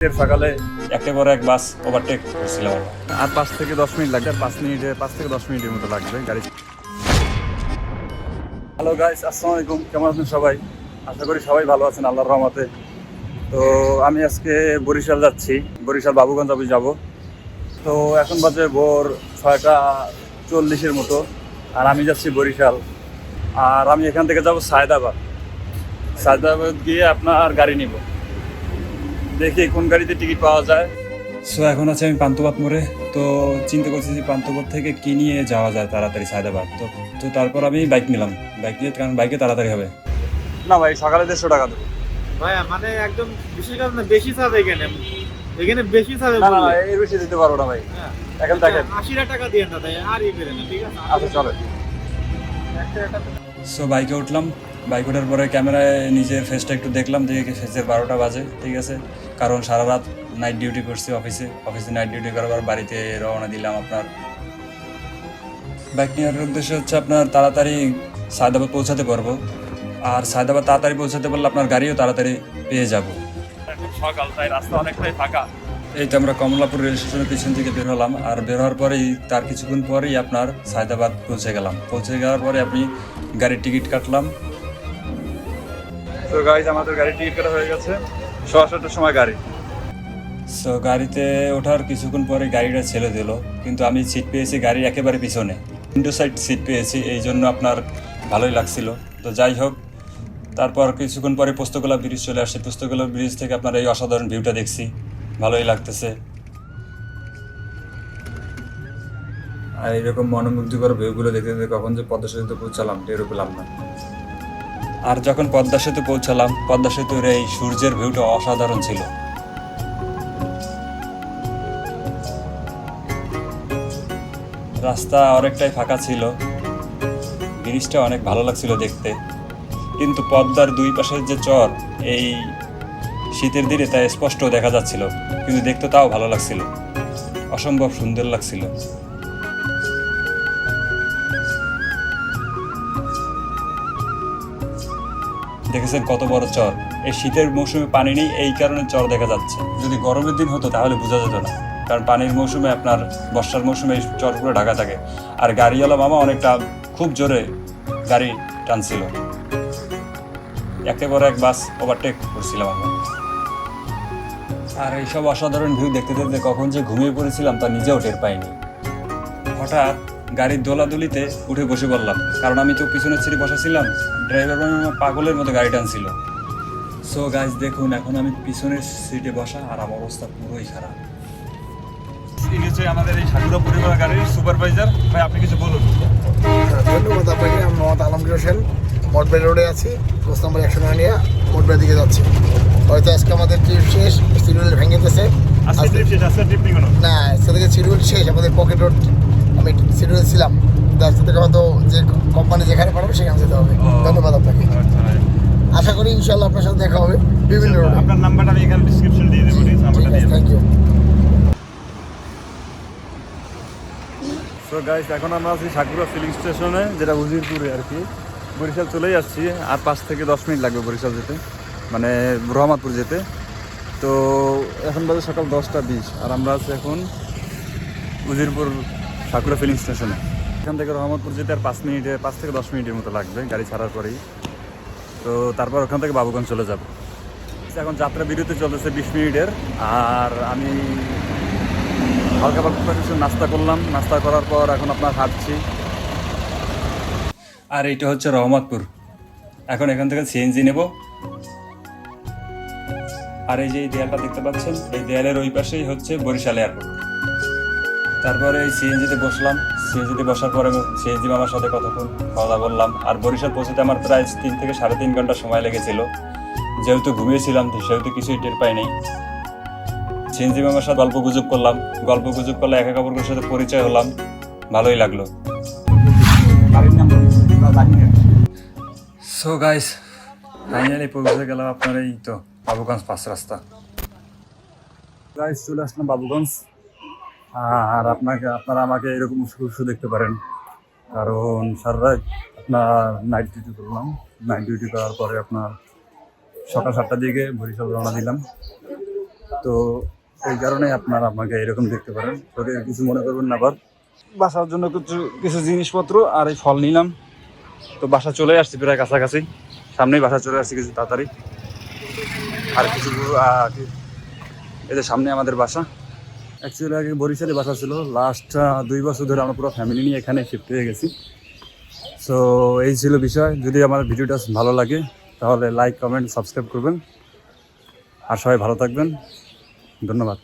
সকালে একের পর এক বাস ওভারটেক করছিলাম আর 5 থেকে 10 মিনিট লাগবে, 5 থেকে 10 মিনিটের মতো লাগবে গাড়ি। হ্যালো গাইস, আসসালামু আলাইকুম। কেমন আছেন সবাই? আশা করি সবাই ভালো আছেন আল্লাহর রহমতে। তো আমি আজকে বরিশাল যাচ্ছি, বরিশাল বাবুগঞ্জ অফিস যাব। তো এখন বাজে ভোর 6:40 মতো, আর আমি যাচ্ছি বরিশাল। আর আমি এখান থেকে যাব সায়দাবাদ গিয়ে আপনার গাড়ি নিব, দেখি কোন গাড়িতে টিকিট পাওয়া যায়। সো এখন আছে আমি পান্থপথ মোড়ে। তো চিন্তা করছি যে পান্থপথ থেকে কি নিয়ে যাওয়া যায় তাড়াতাড়ি সায়দাবাদ। তো তারপর আমি বাইক নিলাম, বাইক নিয়ে, কারণ বাইকে তাড়াতাড়ি হবে। না ভাই, সকালে 150 টাকা দেবো ভাইয়া, মানে একদম বিশেষ কাজ না, বেশি চাঁদ এখানে বেশি চাঁদে না না, এর বেশি দিতে পারবো না ভাই। এখন দেখেন 80 টাকা দিয়ে না তাই আর ই করে না, ঠিক আছে? আচ্ছা চলে। সো বাইকে উঠলাম, বাইক ওঠার পরে ক্যামেরায় নিজের ফেসটা একটু দেখলাম, যে ফেসের 12টা বাজে, ঠিক আছে। কারণ সারা রাত নাইট ডিউটি করছি অফিসে নাইট ডিউটি করার বাড়িতে রওনা দিলাম। আপনার বাইক নেওয়ার উদ্দেশ্য হচ্ছে আপনার তাড়াতাড়ি সায়দাবাদ পৌঁছাতে পারবো, আর সায়দাবাদ তাড়াতাড়ি পৌঁছাতে পারলে আপনার গাড়িও তাড়াতাড়ি পেয়ে যাব। এখন সকাল, তাই রাস্তা অনেকটাই ফাঁকা। এই তো আমরা কমলাপুর রেল স্টেশনের পিছন থেকে বের হলাম, আর বের হওয়ার পরেই তার কিছুক্ষণ পরেই আপনার সায়দাবাদ পৌঁছে গেলাম। পৌঁছে যাওয়ার পরে আপনি গাড়ির টিকিট কাটলাম। তো গাইজ, আমাদের গাড়ির টিকিট কাটা হয়ে গেছে, 7:30টার সময় গাড়ি। সো গাড়িতে ওঠার কিছুক্ষণ পরে গাড়িটা ছেড়ে দিল, কিন্তু আমি সিট পেয়েছি গাড়ির একেবারে পিছনে, উইন্ডো সাইড সিট পেয়েছি, এই জন্য আপনার ভালোই লাগছিল। তো যাই হোক, তারপর কিছুক্ষণ পরে পোস্তগোলা ব্রিজ চলে আসছে। পোস্তগোলা ব্রিজ থেকে আপনার এই অসাধারণ ভিউটা দেখছি, ভালোই লাগতেছে। আর এইরকম মনোমুগ্ধকর ভিউগুলো দেখতে দেখতে কখন যে পদ্মা সেতুতে পৌঁছালাম টেরও পেলাম না। আর যখন পদ্মা সেতু পৌঁছালাম, পদ্মা সেতুর এই সূর্যের ভিউটা অসাধারণ ছিল। রাস্তা অনেকটাই ফাঁকা ছিল, ব্রিজটা অনেক ভালো লাগছিল দেখতে, কিন্তু পদ্মার দুই পাশের যে চর, এই শীতের দিনে তা স্পষ্ট দেখা যাচ্ছিল, কিন্তু দেখতে তাও ভালো লাগছিল, অসম্ভব সুন্দর লাগছিল। দেখেছেন কত বড় চর। এই শীতের মৌসুমে পানি নেই, এই কারণে চর দেখা যাচ্ছে। যদি গরমের দিন হতো তাহলে বোঝা যেত না, কারণ পানির মৌসুমে আপনার বর্ষার মৌসুমে এই চরগুলো ঢাকা থাকে। আর গাড়িওয়ালা মামা অনেকটা খুব জোরে গাড়ি টানছিল, একেবারে এক বাস ওভারটেক করছিলাম আমরা। আর এইসব অসাধারণ ভিউ দেখতে দেখতে কখন যে ঘুমিয়ে পড়েছিলাম তা নিজেও টের পাইনি। হঠাৎ গাড়ির দোলাদুলিতে উঠে বসে পড়লাম, কারণ আমি তো পিছনের সিটে বসাছিলাম, ড্রাইভার পাগলের মতো গাড়ি টানছিল। সো গাইজ দেখুন, এখন আমি পিছনের সিটে বসা, আর আমার অবস্থা পুরোই খারাপ। ইনি হচ্ছে আমাদের এই সাকুরা পরিবার গাড়ির সুপারভাইজার। ভাই, আপনি কিছু বলুন। ধন্যবাদ আপনাকে। আমি মোহাম্মদ আলমগীর হোসেন, মোটবাড়ি রোডে আছি, পোস্ট নাম্বার 109 নিয়ে মোটবাড়ির দিকে যাচ্ছি। হয়তো আজকে আমাদের ট্রিপ শেষ, শিডিউল ভেঙে গেছে। না, সেদিকে শিডিউল শেষ, আমাদের পকেট রোড আমি শিডিউলে ছিলাম, আজকে থেকে হয়তো যে কোম্পানি যেখানে পাঠাবে সেখানে যেতে হবে। ধন্যবাদ আপনাকে। আশা করি ইনশাল্লাহ আপনার সাথে দেখা হবে বিভিন্ন রোডে। আপনার নাম্বারটা আমি এখানে ডিসক্রিপশনে দিয়ে দেবো, থ্যাংক ইউ। সো গাইস, এখন আমরা আছি সাকুরা ফিলিং স্টেশনে, যেটা উজিরপুরে আর কি। বরিশাল চলেই আসছি, আর 5 থেকে 10 মিনিট লাগবে বরিশাল যেতে, মানে রহমতপুর যেতে। তো এখন বাজে সকাল 10:20, আর আমরা আছি এখন উজিরপুর সাকুরা ফিলিং স্টেশনে। এখান থেকে রহমতপুর যেতে আর 5 থেকে 10 মিনিটের মতো লাগবে গাড়ি ছাড়ার পরেই। তো তারপর ওখান থেকে বাবুগঞ্জ চলে যাব। এখন যাত্রা বিরতি চলতেছে 20 মিনিটের, আর আমি হালকা পালকা কিছু নাস্তা করলাম। নাস্তা করার পর এখন আপনার হাঁটছি। আর এইটা হচ্ছে রহমতপুর। এখন এখান থেকে সিএনজি নেব। আর এই যে এই দেয়ালটা দেখতে পাচ্ছেন, এই দেয়ালের ওই পাশেই হচ্ছে বরিশাল এয়ারপোর্ট। তারপরে এই সিএনজিতে বসলাম। সিএনজিতে বসার পরে সিএনজি মামার সাথে কতক্ষণ খাওয়া দাওয়া করলাম। আর বরিশাল পৌঁছতে আমার প্রায় 3 থেকে 3.5 ঘন্টা সময় লেগেছিল। যেহেতু ঘুমিয়েছিলাম সেহেতু কিছুই টের পাই নাই। সিএনজি মামার সাথে গল্প গুজব করলে একা কাপড়ের সাথে পরিচয় হলাম, ভালোই লাগলো। সো গাইস, ফাইনালি পৌঁছে গেলাম আপনার এই তো বাবুগঞ্জ 5 রাস্তা। গাইস, চলে আসলাম বাবুগঞ্জ। আর আপনারা আমাকে এরকম উৎসব দেখতে পারেন, কারণ সারা রাত আপনার নাইট ডিউটি করলাম। নাইট ডিউটি করার পরে আপনার সকাল 7টার দিকে বরিশাল রওনা দিলাম। তো এই কারণে আপনারা আমাকে এরকম দেখতে পারেন, ওদের কিছু মনে করবেন না। আবার বাসার জন্য কিছু জিনিসপত্র আর এই ফল নিলাম। তো বাসা চলে আসছি প্রায় কাছাকাছি, সামনেই বাসা চলে আসছি কিছু তাড়াতাড়ি। আর কিছু এদের সামনে আমাদের বাসা। অ্যাকচুয়ালি আগে বরিশালে বাসা ছিল, লাস্ট 2 বছর ধরে আমরা পুরো ফ্যামিলি নিয়ে এখানে শিফট হয়ে গেছি। সো এই ছিল বিষয়। যদি আমার ভিডিওটা ভালো লাগে তাহলে লাইক, কমেন্ট, সাবস্ক্রাইব করবেন। আর সবাই ভালো থাকবেন। ধন্যবাদ।